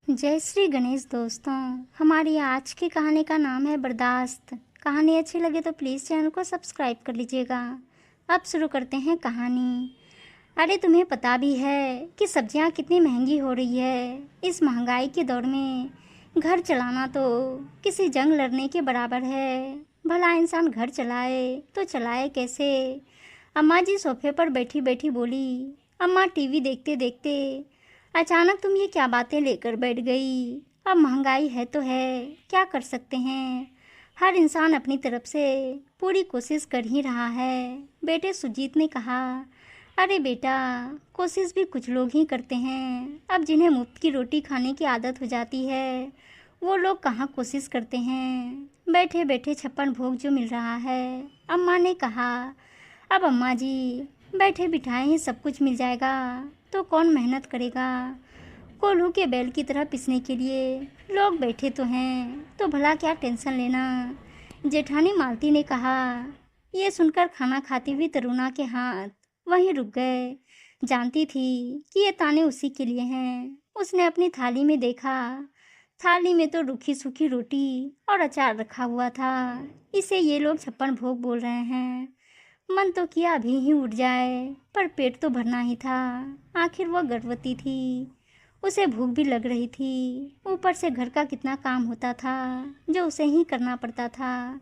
जय श्री गणेश दोस्तों। हमारी आज की कहानी का नाम है बर्दाश्त। कहानी अच्छी लगे तो प्लीज़ चैनल को सब्सक्राइब कर लीजिएगा। अब शुरू करते हैं कहानी। अरे तुम्हें पता भी है कि सब्जियां कितनी महंगी हो रही है। इस महंगाई के दौर में घर चलाना तो किसी जंग लड़ने के बराबर है। भला इंसान घर चलाए तो चलाए कैसे। अम्मा जी सोफे पर बैठी बैठी बोली। अम्मा टीवी देखते देखते अचानक तुम ये क्या बातें लेकर बैठ गई। अब महंगाई है तो है, क्या कर सकते हैं। हर इंसान अपनी तरफ से पूरी कोशिश कर ही रहा है। बेटे सुजीत ने कहा, अरे बेटा, कोशिश भी कुछ लोग ही करते हैं। अब जिन्हें मुफ्त की रोटी खाने की आदत हो जाती है वो लोग कहाँ कोशिश करते हैं। बैठे बैठे छप्पन भोग जो मिल रहा है। अम्मा ने कहा, अब अम्मा जी बैठे बिठाए ही सब कुछ मिल जाएगा तो कौन मेहनत करेगा। कोल्हू के बैल की तरह पिसने के लिए लोग बैठे तो हैं, तो भला क्या टेंशन लेना। जेठानी मालती ने कहा। ये सुनकर खाना खाती हुई तरुणा के हाथ वहीं रुक गए। जानती थी कि ये ताने उसी के लिए हैं। उसने अपनी थाली में देखा। थाली में तो रूखी सूखी रोटी और अचार रखा हुआ था। इसे ये लोग छप्पन भोग बोल रहे हैं। मन तो किया अभी ही उठ जाए, पर पेट तो भरना ही था। आखिर वह गर्भवती थी, उसे भूख भी लग रही थी। ऊपर से घर का कितना काम होता था जो उसे ही करना पड़ता था।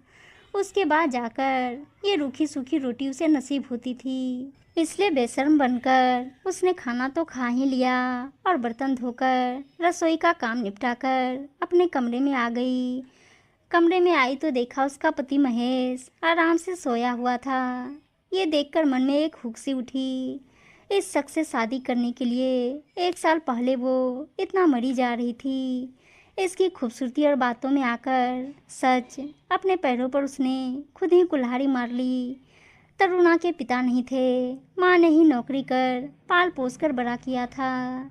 उसके बाद जाकर ये रूखी सूखी रोटी उसे नसीब होती थी। इसलिए बेशर्म बनकर उसने खाना तो खा ही लिया और बर्तन धोकर रसोई का काम निपटाकर अपने कमरे में आ गई। कमरे में आई तो देखा उसका पति महेश आराम से सोया हुआ था। ये देखकर मन में एक हुक सी उठी। इस शख्स से शादी करने के लिए 1 साल पहले वो इतना मरी जा रही थी। इसकी खूबसूरती और बातों में आकर सच अपने पैरों पर उसने खुद ही कुल्हाड़ी मार ली। तरुणा के पिता नहीं थे, माँ ने ही नौकरी कर पाल पोस कर बड़ा किया था।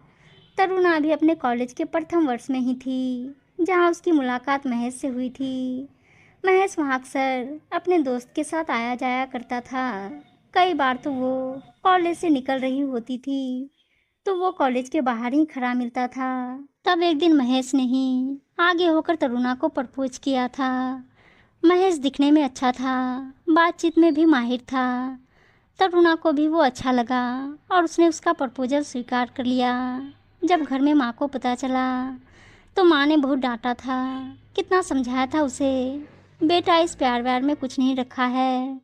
तरुणा अभी अपने कॉलेज के प्रथम वर्ष में ही थी जहाँ उसकी मुलाकात महेश से हुई थी। महेश वहाँ अक्सर अपने दोस्त के साथ आया जाया करता था। कई बार तो वो कॉलेज से निकल रही होती थी तो वो कॉलेज के बाहर ही खड़ा मिलता था। तब एक दिन महेश ने ही आगे होकर तरुणा को प्रपोज किया था। महेश दिखने में अच्छा था, बातचीत में भी माहिर था। तरुणा को भी वो अच्छा लगा और उसने उसका प्रपोजल स्वीकार कर लिया। जब घर में माँ को पता चला तो माँ ने बहुत डांटा था। कितना समझाया था उसे, बेटा इस प्यार व्यार में कुछ नहीं रखा है,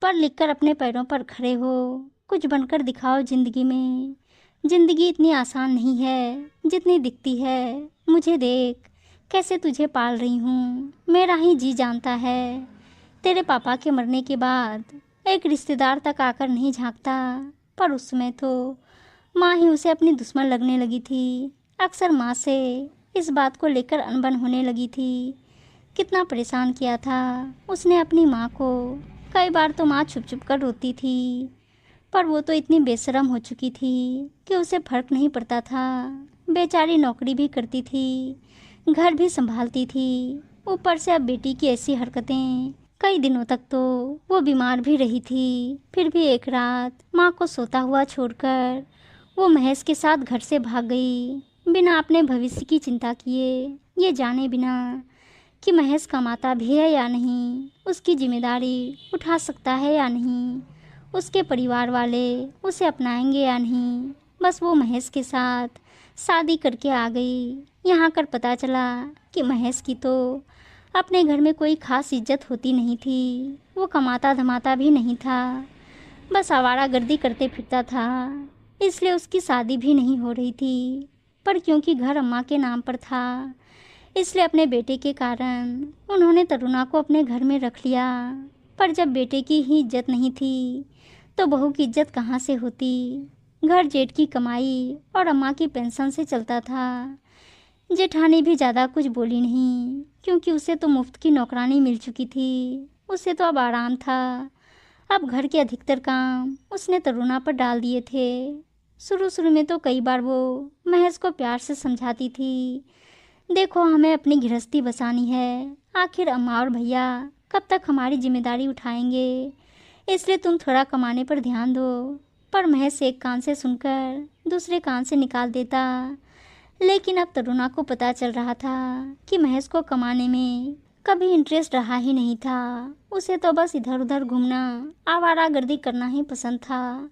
पढ़ लिख कर अपने पैरों पर खड़े हो, कुछ बनकर दिखाओ जिंदगी में। जिंदगी इतनी आसान नहीं है जितनी दिखती है। मुझे देख कैसे तुझे पाल रही हूँ, मेरा ही जी जानता है। तेरे पापा के मरने के बाद एक रिश्तेदार तक आकर नहीं झांकता, पर उस समय तो माँ ही उसे अपनी दुश्मन लगने लगी थी। अक्सर माँ से इस बात को लेकर अनबन होने लगी थी। कितना परेशान किया था उसने अपनी माँ को। कई बार तो माँ छुप छुप कर रोती थी, पर वो तो इतनी बेशर्म हो चुकी थी कि उसे फर्क नहीं पड़ता था। बेचारी नौकरी भी करती थी, घर भी संभालती थी, ऊपर से अब बेटी की ऐसी हरकतें। कई दिनों तक तो वो बीमार भी रही थी। फिर भी एक रात माँ को सोता हुआ छोड़कर वो महेश के साथ घर से भाग गई, बिना अपने भविष्य की चिंता किए, ये जाने बिना कि महेश कमाता भी है या नहीं, उसकी जिम्मेदारी उठा सकता है या नहीं, उसके परिवार वाले उसे अपनाएंगे या नहीं। बस वो महेश के साथ शादी करके आ गई। यहाँ कर पता चला कि महेश की तो अपने घर में कोई खास इज्जत होती नहीं थी। वो कमाता धमाता भी नहीं था, बस आवारागर्दी करते फिरता था। इसलिए उसकी शादी भी नहीं हो रही थी। पर क्योंकि घर अम्मा के नाम पर था, इसलिए अपने बेटे के कारण उन्होंने तरुणा को अपने घर में रख लिया। पर जब बेटे की ही इज्जत नहीं थी तो बहू की इज्जत कहाँ से होती। घर जेठ की कमाई और अम्मा की पेंशन से चलता था। जेठानी भी ज़्यादा कुछ बोली नहीं, क्योंकि उसे तो मुफ्त की नौकरानी मिल चुकी थी। उसे तो अब आराम था। अब घर के अधिकतर काम उसने तरुणा पर डाल दिए थे। शुरू शुरू में तो कई बार वो महेश को प्यार से समझाती थी, देखो हमें अपनी गृहस्थी बसानी है, आखिर अम्मा और भैया कब तक हमारी जिम्मेदारी उठाएंगे, इसलिए तुम थोड़ा कमाने पर ध्यान दो। पर महेश एक कान से सुनकर दूसरे कान से निकाल देता। लेकिन अब तरुणा को पता चल रहा था कि महेश को कमाने में कभी इंटरेस्ट रहा ही नहीं था। उसे तो बस इधर उधर घूमना, आवारागर्दी करना ही पसंद था।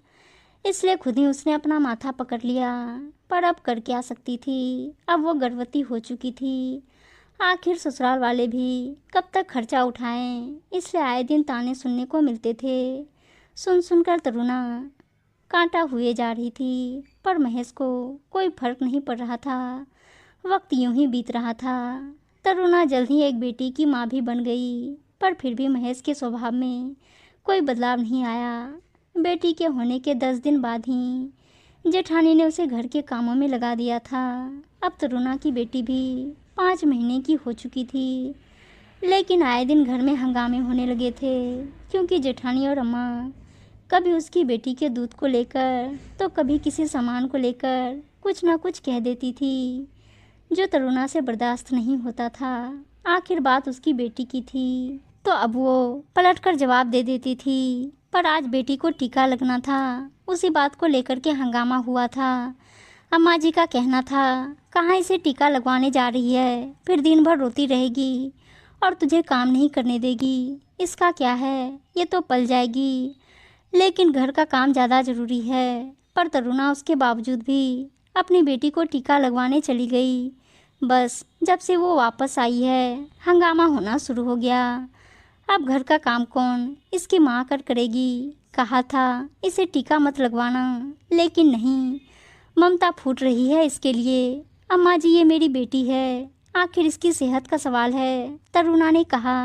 इसलिए खुद ही उसने अपना माथा पकड़ लिया। पर अब कर क्या सकती थी, अब वो गर्भवती हो चुकी थी। आखिर ससुराल वाले भी कब तक खर्चा उठाएं, इसलिए आए दिन ताने सुनने को मिलते थे। सुन सुनकर तरुणा कांटा हुए जा रही थी, पर महेश को कोई फर्क नहीं पड़ रहा था। वक्त यूं ही बीत रहा था। तरुणा जल्द ही एक बेटी की माँ भी बन गई, पर फिर भी महेश के स्वभाव में कोई बदलाव नहीं आया। बेटी के होने के 10 दिन बाद ही जेठानी ने उसे घर के कामों में लगा दिया था। अब तरुणा की बेटी भी 5 महीने की हो चुकी थी, लेकिन आए दिन घर में हंगामे होने लगे थे, क्योंकि जेठानी और अम्मा कभी उसकी बेटी के दूध को लेकर तो कभी किसी सामान को लेकर कुछ ना कुछ कह देती थी, जो तरुणा से बर्दाश्त नहीं होता था। आखिर बात उसकी बेटी की थी, तो अब वो पलटकर जवाब दे देती थी। पर आज बेटी को टीका लगना था, उसी बात को लेकर के हंगामा हुआ था। अम्मा जी का कहना था, कहाँ इसे टीका लगवाने जा रही है, फिर दिन भर रोती रहेगी और तुझे काम नहीं करने देगी। इसका क्या है, ये तो पल जाएगी, लेकिन घर का काम ज़्यादा ज़रूरी है। पर तरुणा उसके बावजूद भी अपनी बेटी को टीका लगवाने चली गई। बस जब से वो वापस आई है, हंगामा होना शुरू हो गया। अब घर का काम कौन, इसकी माँ करेगी। कहा था इसे टीका मत लगवाना, लेकिन नहीं, ममता फूट रही है इसके लिए। अम्मा जी, ये मेरी बेटी है, आखिर इसकी सेहत का सवाल है। तरुणा ने कहा,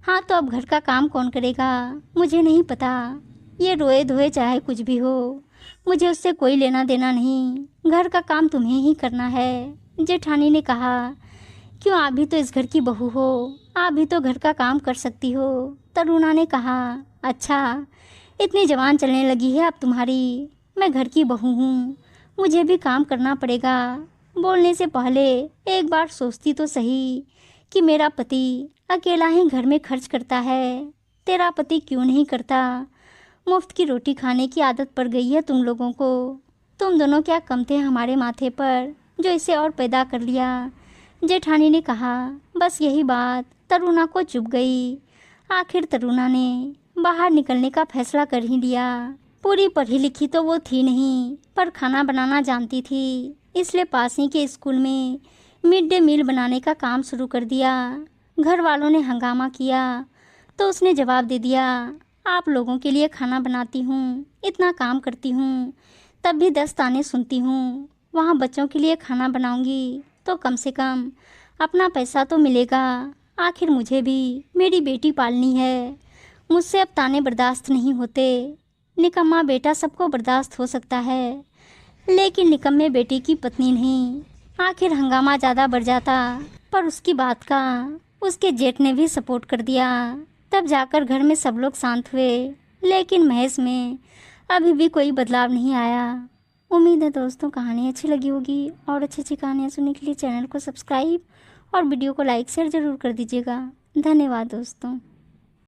हाँ तो अब घर का काम कौन करेगा, मुझे नहीं पता। ये रोए धोए चाहे कुछ भी हो, मुझे उससे कोई लेना देना नहीं। घर का काम तुम्हें ही करना है। जेठानी ने कहा, क्यों, आप भी तो इस घर की बहू हो, आप भी तो घर का काम कर सकती हो। तरुणा ने कहा, अच्छा, इतनी जवान चलने लगी है अब तुम्हारी। मैं घर की बहू हूँ, मुझे भी काम करना पड़ेगा। बोलने से पहले एक बार सोचती तो सही कि मेरा पति अकेला ही घर में खर्च करता है, तेरा पति क्यों नहीं करता। मुफ्त की रोटी खाने की आदत पड़ गई है तुम लोगों को। तुम दोनों क्या कम थे हमारे माथे पर, जो इसे और पैदा कर लिया। जेठानी ने कहा। बस यही बात तरुणा को चुभ गई। आखिर तरुणा ने बाहर निकलने का फैसला कर ही लिया। पूरी पढ़ी लिखी तो वो थी नहीं, पर खाना बनाना जानती थी, इसलिए पास ही के स्कूल में मिड डे मील बनाने का काम शुरू कर दिया। घर वालों ने हंगामा किया तो उसने जवाब दे दिया, आप लोगों के लिए खाना बनाती हूँ, इतना काम करती हूँ, तब भी 10 ताने सुनती हूँ। वहाँ बच्चों के लिए खाना बनाऊंगी तो कम से कम अपना पैसा तो मिलेगा। आखिर मुझे भी मेरी बेटी पालनी है, मुझसे अब ताने बर्दाश्त नहीं होते। निकम्मा बेटा सबको बर्दाश्त हो सकता है, लेकिन निकम्मे बेटी की पत्नी नहीं। आखिर हंगामा ज़्यादा बढ़ जाता, पर उसकी बात का उसके जेठ ने भी सपोर्ट कर दिया। तब जाकर घर में सब लोग शांत हुए, लेकिन महेश में अभी भी कोई बदलाव नहीं आया। उम्मीद है दोस्तों कहानी अच्छी लगी होगी, और अच्छी अच्छी कहानियाँ सुनने के लिए चैनल को सब्सक्राइब और वीडियो को लाइक शेयर ज़रूर कर दीजिएगा। धन्यवाद दोस्तों।